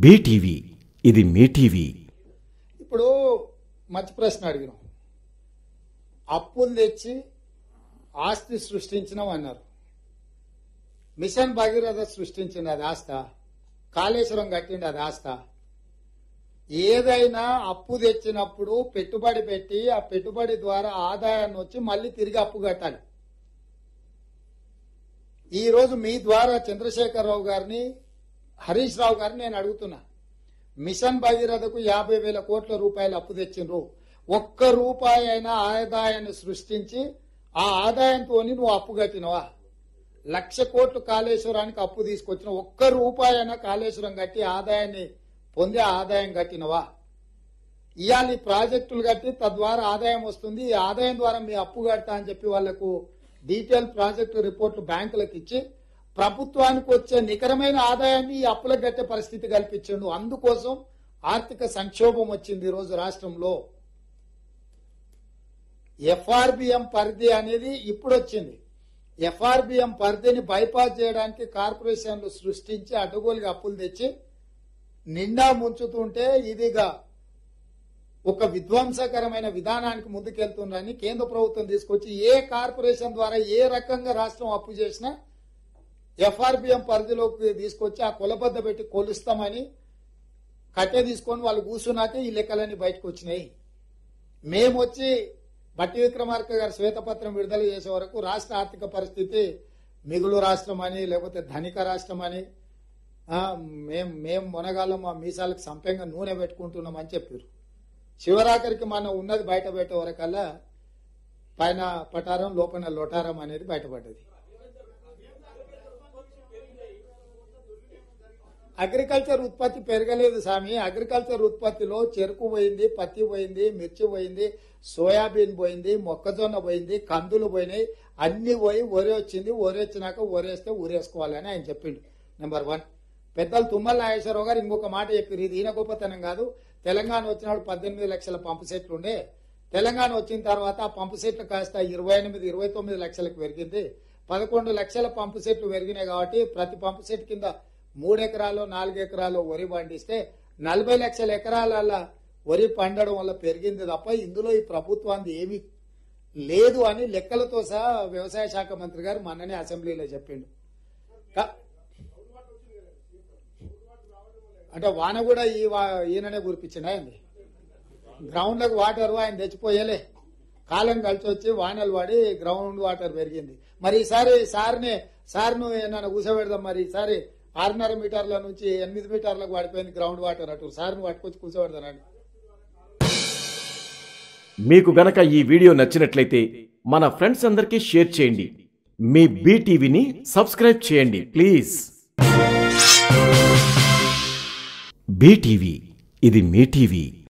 BTV ఇది మీ TV. ఇప్పుడు మంచి ప్రశ్న అడిగినాం. అప్పులు తెచ్చి ఆస్తి సృష్టించినాం అన్నారు. మిషన్ భగీరథ సృష్టించింది అది ఆస్త, కాళేశ్వరం కట్టింది అది ఆస్త. ఏదైనా అప్పు తెచ్చినప్పుడు పెట్టుబడి పెట్టి ఆ పెట్టుబడి ద్వారా ఆదాయాన్ని వచ్చి మళ్ళీ తిరిగి అప్పు కట్టాలి. ఈ రోజు మీ ద్వారా చంద్రశేఖరరావు గారిని, హరీష్ రావు గారిని నేను అడుగుతున్నా. మిషన్ భగీరథకు 50,000 కోట్ల రూపాయలు అప్పు తెచ్చిండ్రు. ఒక్క రూపాయి అయినా ఆదాయాన్ని సృష్టించి ఆ ఆదాయంతో నువ్వు అప్పు కట్టినవా? 1,00,000 కోట్లు కాళేశ్వరానికి అప్పు తీసుకొచ్చిన ఒక్క రూపాయి అయినా కాళేశ్వరం కట్టి ఆదాయాన్ని పొందే ఆదాయం కట్టినవా? ఇవాళ ఈ ప్రాజెక్టులు కట్టి తద్వారా ఆదాయం వస్తుంది, ఈ ఆదాయం ద్వారా మీ అప్పు కడతా అని చెప్పి వాళ్లకు డీటెయిల్ ప్రాజెక్టు రిపోర్టు బ్యాంకులకు ఇచ్చి ప్రభుత్వానికి వచ్చే నికరమైన ఆదాయాన్ని ఈ అప్పులకు కట్టే పరిస్థితి కల్పించిండు. అందుకోసం ఆర్థిక సంక్షోభం వచ్చింది ఈ రోజు రాష్ట్రంలో. ఎఫ్ఆర్బిఎం పరిధి అనేది ఇప్పుడు వచ్చింది. ఎఫ్ఆర్బిఎం పరిధిని బైపాస్ చేయడానికి కార్పొరేషన్లు సృష్టించి అడ్డగోలుగా అప్పులు తెచ్చి నిండా ముంచుతుంటే ఇదిగా ఒక విధ్వంసకరమైన విధానానికి ముందుకెళ్తుందని కేంద్ర ప్రభుత్వం తీసుకొచ్చి ఏ కార్పొరేషన్ ద్వారా ఏ రకంగా రాష్ట్రం అప్పు చేసినా ఎఫ్ఆర్బిఎం పరిధిలోకి తీసుకొచ్చి ఆ కొలబద్ద పెట్టి కొలుస్తామని కట్టె తీసుకొని వాళ్ళు కూర్చున్నాకే ఈ లెక్కలన్నీ బయటకు వచ్చినాయి. మేము వచ్చి బట్టి విక్రమార్క గారు శ్వేతపత్రం విడుదల చేసే వరకు రాష్ట్ర ఆర్థిక పరిస్థితి మిగులు రాష్ట్రం అని లేకపోతే ధనిక రాష్ట్రం అని మేము మొనగాళ్ళం మా మీసాలకు సంపంగా నూనె పెట్టుకుంటున్నామని చెప్పారు. చివరాఖరికి మనం ఉన్నది బయట పెట్టే వరకల్లా పైన పటారం లోపల లొటారం అనేది బయటపడ్డది. అగ్రికల్చర్ ఉత్పత్తి పెరగలేదు స్వామి. అగ్రికల్చర్ ఉత్పత్తిలో చెరుకు పోయింది, పత్తి పోయింది, మిర్చి పోయింది, సోయాబీన్ పోయింది, మొక్కజొన్న పోయింది, కందులు పోయినాయి, అన్ని పోయి వరి వచ్చింది. వరి వచ్చినాక వరేస్తే ఊరేసుకోవాలని ఆయన చెప్పిండు. నెంబర్ 1. పెద్దలు తుమ్మల నాగేశ్వరరావు గారు ఇంకొక మాట చెప్పారు. ఇది ఈయన గొప్పతనం కాదు. తెలంగాణ వచ్చినప్పుడు 18 లక్షల పంపు సెట్లు ఉండే. తెలంగాణ వచ్చిన తర్వాత ఆ పంపు సెట్లు కాస్త 28-29 లక్షలకు పెరిగింది. 11 లక్షల పంపు సెట్లు పెరిగినాయి. కాబట్టి ప్రతి పంపు సెట్ కింద 3 ఎకరాలు 4 ఎకరాలు వరి పండిస్తే 40 లక్షల ఎకరాల వరి పండడం వల్ల పెరిగింది తప్ప ఇందులో ఈ ప్రభుత్వానికి ఏమీ లేదు అని లెక్కలతో సహా వ్యవసాయ శాఖ మంత్రి గారు మొన్ననే అసెంబ్లీలో చెప్పిండు. అంటే వాన కూడా ఈయననే కురిపించినా అండి. గ్రౌండ్లకు వాటర్ ఆయన తెచ్చిపోయలే, కాలం కలిసి వచ్చి వానలు పడి గ్రౌండ్ వాటర్ పెరిగింది. మరి ఈసారి సార్ను ఏమన్నా కూర్చోబెడదాం. మరి ఈసారి 6.5 మీటర్ల నుంచి 8 మీటర్లకు పడిపోయింది గ్రౌండ్ వాటర్. అటు సార్ను పట్టుకొచ్చి కూర్చోబెడతానండి. మీకు గనక ఈ వీడియో నచ్చినట్లయితే మన ఫ్రెండ్స్ అందరికీ షేర్ చేయండి. మీ బీటీవీని సబ్స్క్రైబ్ చేయండి ప్లీజ్. బీటీవీ ఇది మీ టీవీ.